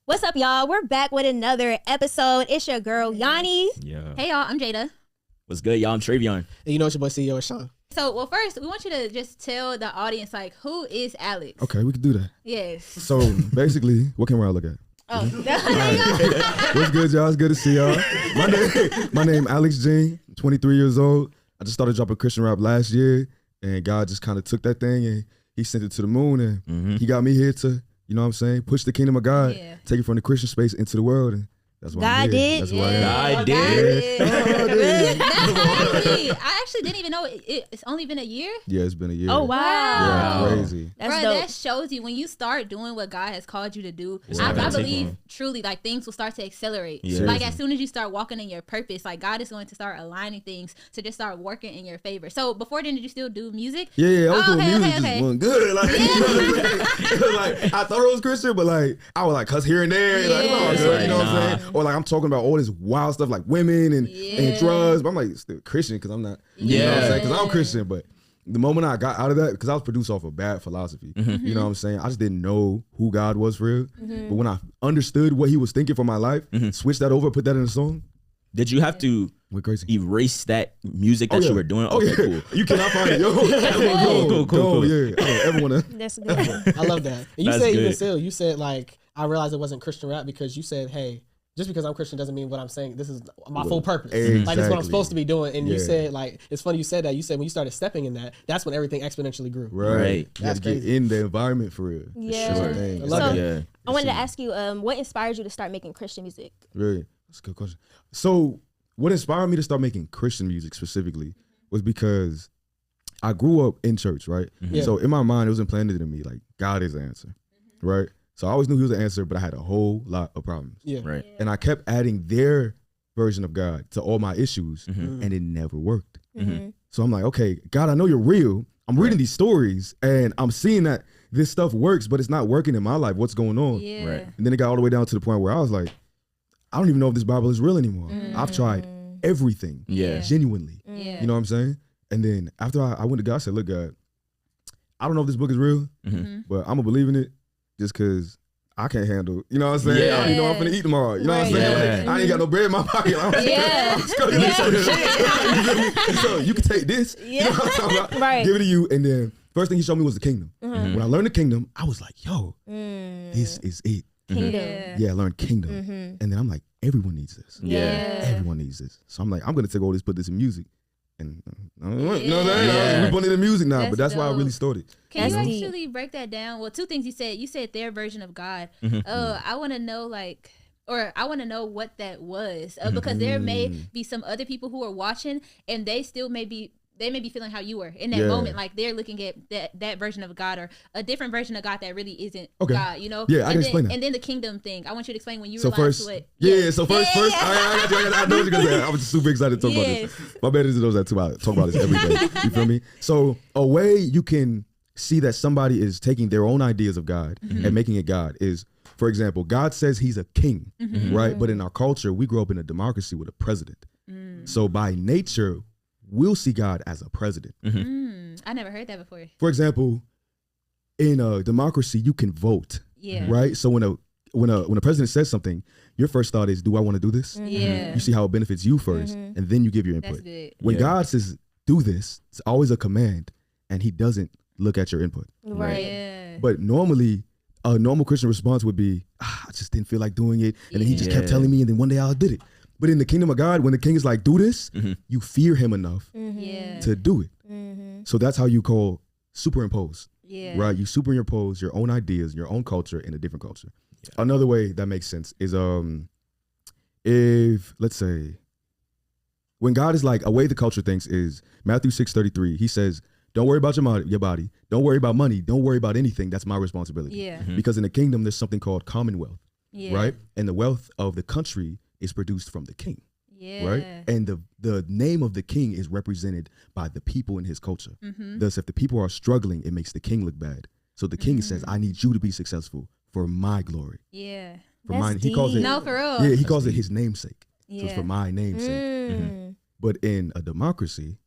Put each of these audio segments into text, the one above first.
What's up, y'all? We're back with another episode. It's your girl, Yanni. Yeah. Hey, y'all. I'm Jada. What's good, y'all? I'm Travion. And you know it's your boy CEO Sean. So, well, first, we want you to just tell the audience, like, who is Alex? Okay, we can do that. Yes. So basically, what camera I look at? Oh, there you go. What's good, y'all? It's good to see y'all. My name Alex Jean, 23 years old. I just started dropping Christian rap last year, and God just kind of took that thing and he sent it to the moon, and he got me here to, you know what I'm saying, push the kingdom of God, take it from the Christian space into the world, and that's why I'm here. That's why I am. God did. I actually didn't even know it's only been a year. Yeah, it's been a year. Oh, wow. Yeah, crazy. That's Bro, dope. that shows you when you start doing what God has called you to do. It's I not gonna take believe long. truly, like, things will start to accelerate. Yeah. Like, as soon as you start walking in your purpose, like, God is going to start aligning things to just start working in your favor. So before then, did you still do music? Yeah, I was doing music, okay. just wasn't good. Like, you know what I'm saying? Like, I thought it was Christian, but like, I was like, cuss here and there. Like, oh, It's good, like, you know what nah. I'm saying? Or like, I'm talking about all this wild stuff like women and drugs, but I'm like, still Christian because I'm not, you know what I'm saying? Because I'm Christian, but the moment I got out of that, because I was produced off of bad philosophy, you know what I'm saying? I just didn't know who God was for real. But when I understood what he was thinking for my life, switched that over, put that in a song, Did you have to went crazy. erase that music that you were doing? Oh, Okay, yeah. cool. You cannot find it. Yo, Cool. Yeah, I don't ever want to. That's a good one. I love that. And you That's said even good. still, you said like, I realized it wasn't Christian rap because you said, hey, just because I'm Christian doesn't mean what I'm saying. This is my full purpose. Like, it's what I'm Exactly. supposed to be doing. And you Yeah. said, like, it's funny you said that. You said when you started stepping in that, that's when everything exponentially grew. Right. You got That's to get crazy. in the environment for real. Yeah. Sure. I love So- it. Yeah. I wanted to ask you, what inspired you to start making Christian music? Really? That's a good question. So, what inspired me to start making Christian music specifically was because I grew up in church, right? Yeah. So, in my mind, it was implanted in me like, God is the answer, right? So, I always knew he was the answer, but I had a whole lot of problems. Yeah. Right. And I kept adding their version of God to all my issues, Mm-hmm. and it never worked. Mm-hmm. So, I'm like, okay, God, I know you're real. I'm reading these stories, and I'm seeing that this stuff works, but it's not working in my life. What's going on? Yeah. Right. And then it got all the way down to the point where I was like, I don't even know if this Bible is real anymore. I've tried everything, Yeah. genuinely. Yeah. You know what I'm saying? And then after I went to God, I said, look, God, I don't know if this book is real, but I'm going to believe in it just because I can't handle, you know what I'm saying? Yeah. I don't even know I'm finna eat tomorrow. You know what I'm Right. saying? Yeah. Like, I ain't got no bread in my pocket. I'm just so you can take this. You know what I'm talking about? Right. Give it to you. And then first thing he showed me was the kingdom. When I learned the kingdom, I was like, yo, this is it. Kingdom. Yeah, I learned kingdom. And then I'm like, everyone needs this. Yeah. Everyone needs this. So I'm like, I'm gonna take all this, put this in music. And you know what I'm saying? Yeah. We put it in music now, That's but that's why I dope. really started. Can you That's deep. actually break that down? Well, two things you said. You said their version of God. Mm-hmm. I want to know, like, or I want to know what that was, because there may be some other people who are watching, and they still may be feeling how you were in that Yeah. moment. Like, they're looking at that version of God or a different version of God that really isn't Okay. God, you know? Yeah, I can and then, explain that. And then the kingdom thing. I want you to explain when you So realized first, what. so first, I know what you're gonna say. I was super excited to talk about this. My bad is those that talk about this every day. You feel me? So a way you can see that somebody is taking their own ideas of God and making it God is, for example, God says he's a king, right? But in our culture, we grew up in a democracy with a president. So by nature, we'll see God as a president. I never heard that before. For example, in a democracy, you can vote, Yeah. right? So when a president says something, your first thought is, do I want to do this? Yeah. You see how it benefits you 1st, and then you give your That's input. good. When Yeah. God says, do this, it's always a command, and he doesn't look at your input. Right. Yeah. But normally, a normal Christian response would be, I just didn't feel like doing it, and then he just kept Yeah. telling me, and then one day I did it. But in the kingdom of God, when the king is like, do this, you fear him enough Yeah. to do it. So that's how you call superimpose. Yeah. Right, you superimpose your own ideas, your own culture in a different culture. Another way that makes sense is if, let's say, when God is like, a way the culture thinks is Matthew 6:33. He says, don't worry about your body. Don't worry about money. Don't worry about anything. That's my responsibility. Yeah. Because in the kingdom, there's something called commonwealth, Yeah. right? And the wealth of the country is produced from the king, Yeah. right? And the name of the king is represented by the people in his culture. Thus, if the people are struggling, it makes the king look bad. So the king says, I need you to be successful for my glory. Yeah. For That's mine. He calls it, deep. No, for real. yeah, he calls it his namesake. So Yeah. it's for my namesake. Mm. But in a democracy,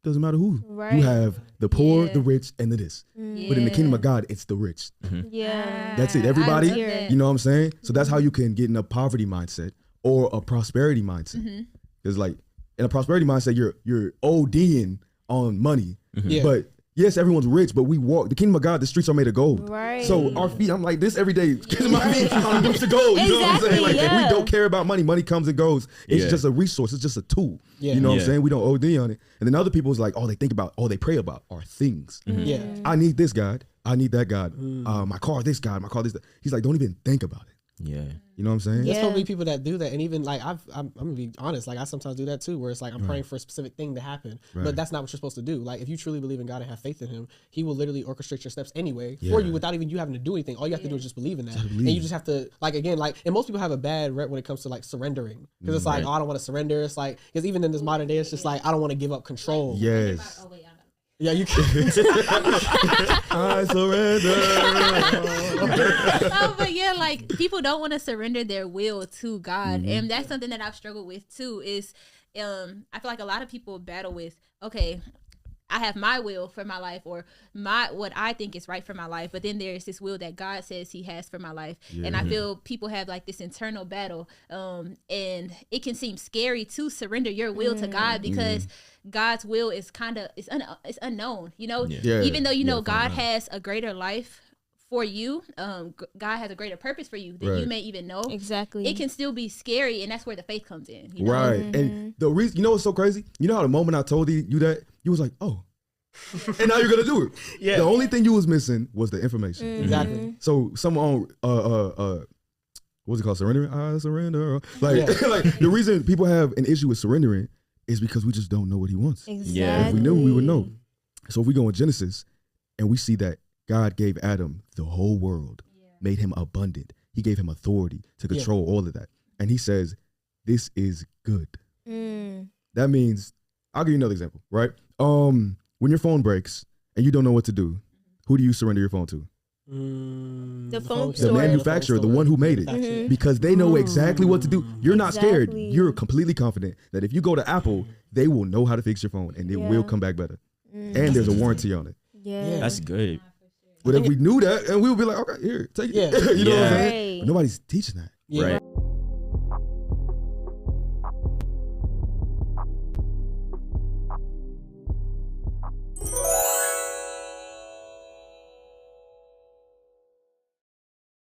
doesn't matter who. Right. You have the poor, Yeah. the rich, and the this. But in the kingdom of God, it's the rich. Yeah. That's it. Everybody, I love that. you know what I'm saying? So that's how you can get in a poverty mindset or a prosperity mindset. Because like in a prosperity mindset, you're ODing on money. Yeah. But yes, everyone's rich, but we walk the kingdom of God. The streets are made of gold. Right. So our feet, I'm like this every day. Kissing my feet on the of gold. You know what I'm saying? Exactly, Like yeah. we don't care about money. Money comes and goes. It's Yeah. just a resource. It's just a tool. Yeah. You know what I'm Yeah. saying? We don't OD on it. And then other people's like, all they think about, all they pray about are things. Yeah. I need this God. I need that God. My car, this God. My car, this. He's like, don't even think about it. Yeah. You know what I'm saying? There's so Yeah. many people that do that, and even like I'm gonna be honest, like I sometimes do that too, where it's like I'm praying for a specific thing to happen, but that's not what you're supposed to do. Like if you truly believe in God and have faith in Him, He will literally orchestrate your steps anyway for you without even you having to do anything. All you have to do is just believe in that, and you just have to like again like. And most people have a bad rep when it comes to like surrendering because it's like oh, I don't want to surrender. It's like because even in this modern day, it's just like I don't want to give up control. Yes. Oh, wait, I know. Yeah, you can. I surrender. No, but yeah, like people don't want to surrender their will to God, Mm-hmm. and that's something that I've struggled with too. Is I feel like a lot of people battle with okay, I have my will for my life or my what I think is right for my life, but then there's this will that God says He has for my life, and I feel people have like this internal battle, and it can seem scary to surrender your will to God because God's will is kind of it's unknown, you know. Yeah. Even though you know Yeah, God has a greater life for you, God has a greater purpose for you than you Right. may even know. Exactly. It can still be scary, and that's where the faith comes in. You know? Right. And the reason, you know what's so crazy? You know how the moment I told you that, you was like, oh. And now you're going to do it. Yeah. The only thing you was missing was the information. Exactly. So someone what's it called? Surrendering? I surrender. Like, Yeah. like the reason people have an issue with surrendering is because we just don't know what he wants. Exactly. Yeah. If we knew, we would know. So if we go in Genesis and we see that God gave Adam the whole world, made him abundant. He gave him authority to control all of that. And he says, this is good. That means, I'll give you another example, right? When your phone breaks and you don't know what to do, who do you surrender your phone to? The phone The store. manufacturer, the one who made it. Because they know exactly what to do. You're not scared. Exactly. You're completely confident that if you go to Apple, they will know how to fix your phone and it will come back better. And there's a warranty on it. Yeah. That's good. But if we knew that, and we would be like, okay, here, take it. Yeah. You know what I'm Yeah. saying? Right. But nobody's teaching that. Yeah. Right.